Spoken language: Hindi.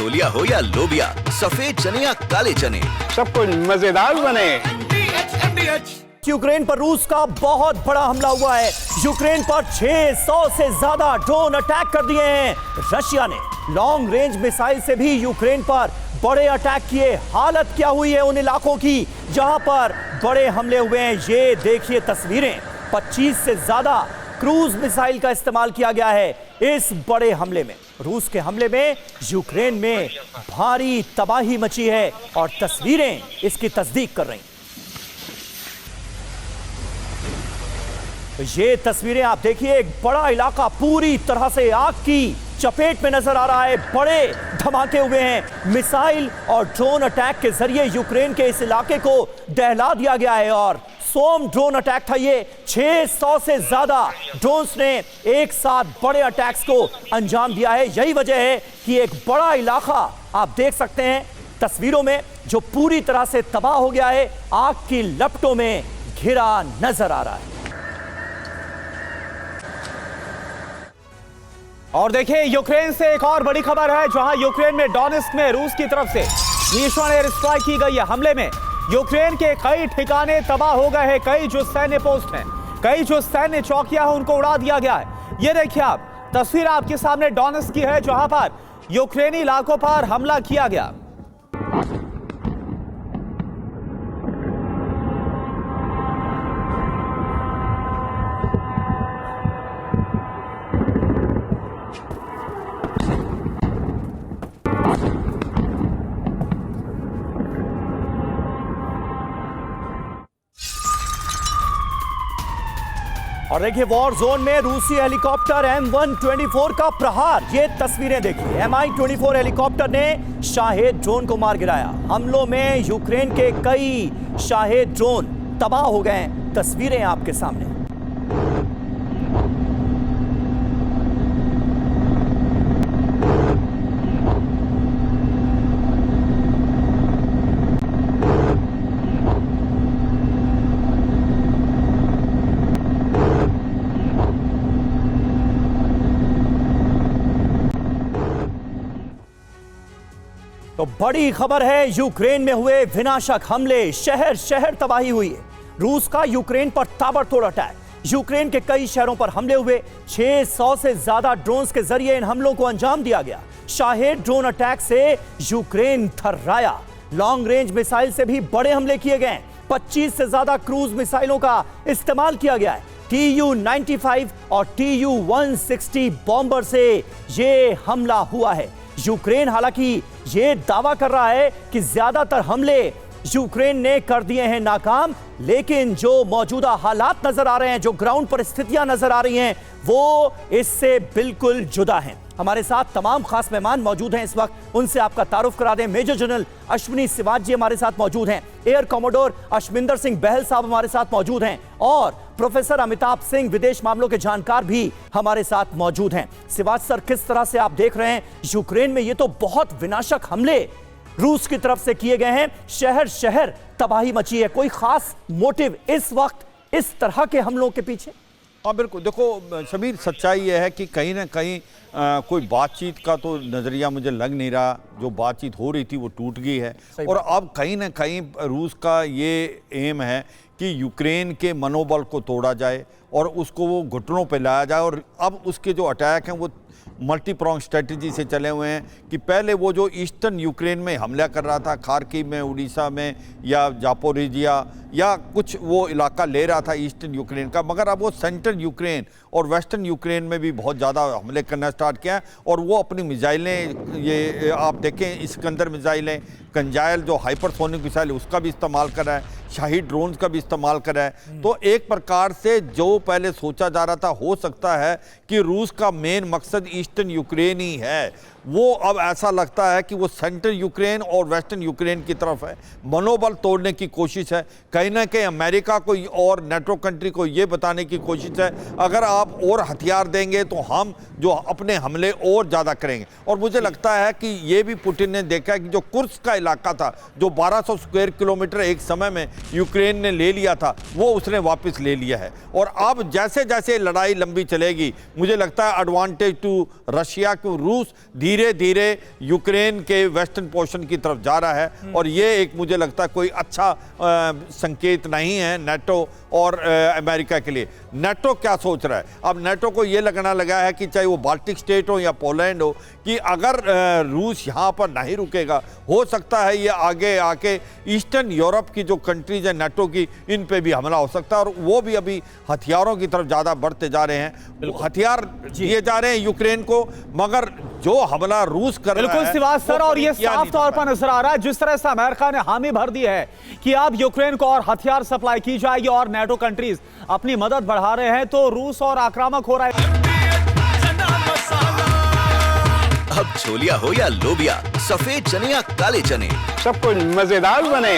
छोलिया हो या लोबिया, सफेद चने या काले चने, सब कुछ मजेदार बने। यूक्रेन पर रूस का बहुत बड़ा हमला हुआ है। यूक्रेन पर 600 से ज्यादा ड्रोन अटैक कर दिए हैं रशिया ने। लॉन्ग रेंज मिसाइल से भी यूक्रेन पर बड़े अटैक किए। हालत क्या हुई है उन इलाकों की जहां पर बड़े हमले हुए हैं, ये देखिए तस्वीरें। 25 से ज्यादा क्रूज मिसाइल का इस्तेमाल किया गया है इस बड़े हमले में। रूस के हमले में यूक्रेन में भारी तबाही मची है और तस्वीरें इसकी तस्दीक कर रही हैं। ये तस्वीरें आप देखिए, एक बड़ा इलाका पूरी तरह से आग की चपेट में नजर आ रहा है। बड़े धमाके हुए हैं। मिसाइल और ड्रोन अटैक के जरिए यूक्रेन के इस इलाके को दहला दिया गया है और सोम ड्रोन अटैक था ये। 600 से ज्यादा ड्रोन्स ने एक साथ बड़े अटैक्स को अंजाम दिया है। यही वजह है कि एक बड़ा इलाका आप देख सकते हैं तस्वीरों में जो पूरी तरह से तबाह हो गया है, आग की लपटों में घिरा नजर आ रहा है। और देखिए यूक्रेन से एक और बड़ी खबर है, जहां यूक्रेन में डोनेस्क में रूस की तरफ से भीषण एयर स्ट्राइक की गई है। हमले में यूक्रेन के कई ठिकाने तबाह हो गए हैं। कई जो सैन्य पोस्ट हैं, कई जो सैन्य चौकियां हैं, उनको उड़ा दिया गया है। ये देखिए आप तस्वीर आपके सामने डोनेस्क की है, जहां पर यूक्रेनी इलाकों पर हमला किया गया। और देखिए वॉर जोन में रूसी हेलीकॉप्टर M124 का प्रहार। ये तस्वीरें देखिए, Mi-24 हेलीकॉप्टर ने शाहेद ड्रोन को मार गिराया। हमलों में यूक्रेन के कई शाहेद ड्रोन तबाह हो गए। तस्वीरें आपके सामने। तो बड़ी खबर है, यूक्रेन में हुए विनाशक हमले, शहर शहर तबाही हुई है। रूस का यूक्रेन पर ताबड़तोड़ अटैक। यूक्रेन के कई शहरों पर हमले हुए। 600 से ज्यादा ड्रोन्स के जरिए इन हमलों को अंजाम दिया गया। शाहेद ड्रोन अटैक से यूक्रेन थर्राया। लॉन्ग रेंज मिसाइल से भी बड़े हमले किए गए। 25 से ज्यादा क्रूज मिसाइलों का इस्तेमाल किया गया है। Tu-95 और Tu-160 बॉम्बर से यह हमला हुआ है। यूक्रेन हालांकि यह दावा कर रहा है कि ज्यादातर हमले यूक्रेन ने कर दिए हैं नाकाम, लेकिन जो मौजूदा हालात नजर आ रहे हैं, जो ग्राउंड पर स्थितियां नजर आ रही हैं, वो इससे बिल्कुल जुदा हैं। हमारे साथ तमाम खास मेहमान मौजूद हैं इस वक्त। उनसे आपका तारुफ करा दें। मेजर जनरल अश्विनी सिवाज जी हमारे साथ मौजूद हैं। एयर कॉमोडोर अशमिंदर सिंह बहल साहब हमारे साथ मौजूद हैं और प्रोफेसर अमिताभ सिंह विदेश मामलों के जानकार भी हमारे साथ मौजूद हैं। सिवाज सर, किस तरह से आप देख रहे हैं यूक्रेन में ये तो बहुत विनाशक हमले रूस की तरफ से किए गए हैं, शहर शहर तबाही मची है। कोई खास मोटिव इस वक्त इस तरह के हमलों के पीछे? हाँ बिल्कुल, देखो शबीर, सच्चाई यह है कि कहीं ना कहीं कोई बातचीत का तो नज़रिया मुझे लग नहीं रहा। जो बातचीत हो रही थी वो टूट गई है और अब कहीं ना कहीं रूस का ये एम है कि यूक्रेन के मनोबल को तोड़ा जाए और उसको वो घुटनों पे लाया जाए। और अब उसके जो अटैक हैं वो मल्टी प्रॉन्ग स्ट्रेटजी से चले हुए हैं कि पहले वो जो ईस्टर्न यूक्रेन में हमला कर रहा था, खार्किव में, उड़ीसा में या जापोरिजिया या कुछ वो इलाका ले रहा था ईस्टर्न यूक्रेन का, मगर अब वो सेंट्रल यूक्रेन और वेस्टर्न यूक्रेन में भी बहुत ज़्यादा हमले करना स्टार्ट किया है। और वो अपनी मिसाइलें, ये आप देखें इस्कंदर मिसाइलें, कंजाइल जो हाइपरसोनिक मिसाइल है उसका भी इस्तेमाल कर रहा है, शाहीद ड्रोन्स का भी इस्तेमाल कर रहा है। तो एक प्रकार से जो पहले सोचा जा रहा था, हो सकता है कि रूस का मेन मकसद ईस्टर्न यूक्रेन ही है, वो अब ऐसा लगता है कि वो सेंट्रल यूक्रेन और वेस्टर्न यूक्रेन की तरफ है। मनोबल तोड़ने की कोशिश है। कहीं ना कहीं अमेरिका को और नेटो कंट्री को ये बताने की कोशिश है, अगर आप और हथियार देंगे तो हम जो अपने हमले और ज़्यादा करेंगे। और मुझे लगता है कि ये भी पुतिन ने देखा कि जो कुर्स्क का इलाका था, जो 1200 स्क्वायर किलोमीटर एक समय में यूक्रेन ने ले लिया था, वो उसने वापस ले लिया है। और अब जैसे जैसे लड़ाई लंबी चलेगी, मुझे लगता है एडवांटेज टू रशिया, को रूस धीरे धीरे यूक्रेन के वेस्टर्न पोर्शन की तरफ जा रहा है और ये एक मुझे लगता है कोई अच्छा संकेत नहीं है नाटो और अमेरिका के लिए। नाटो क्या सोच रहा है? अब नाटो को ये लगना लगा है कि चाहे वो बाल्टिक स्टेट हो या पोलैंड हो, कि अगर रूस यहाँ पर नहीं रुकेगा, हो सकता है ये आगे आके ईस्टर्न यूरोप की जो कंट्रीज है नाटो की, इन पे भी हमला हो सकता है और वो भी अभी हथियारों की तरफ ज़्यादा बढ़ते जा रहे हैं। हथियार दिए जा रहे हैं यूक्रेन को, मगर जो हमला रूस कर रहा है, बिल्कुल शिवाज सर, और ये साफ तौर पर नजर आ रहा है जिस तरह से अमेरिका ने हामी भर दी है कि अब यूक्रेन को और हथियार सप्लाई की जाएगी और नाटो कंट्रीज अपनी मदद बढ़ा रहे हैं, तो रूस और आक्रामक हो रहा है। अब छोलिया हो या लोबिया, सफेद चने या काले चने, सब कुछ मजेदार बने।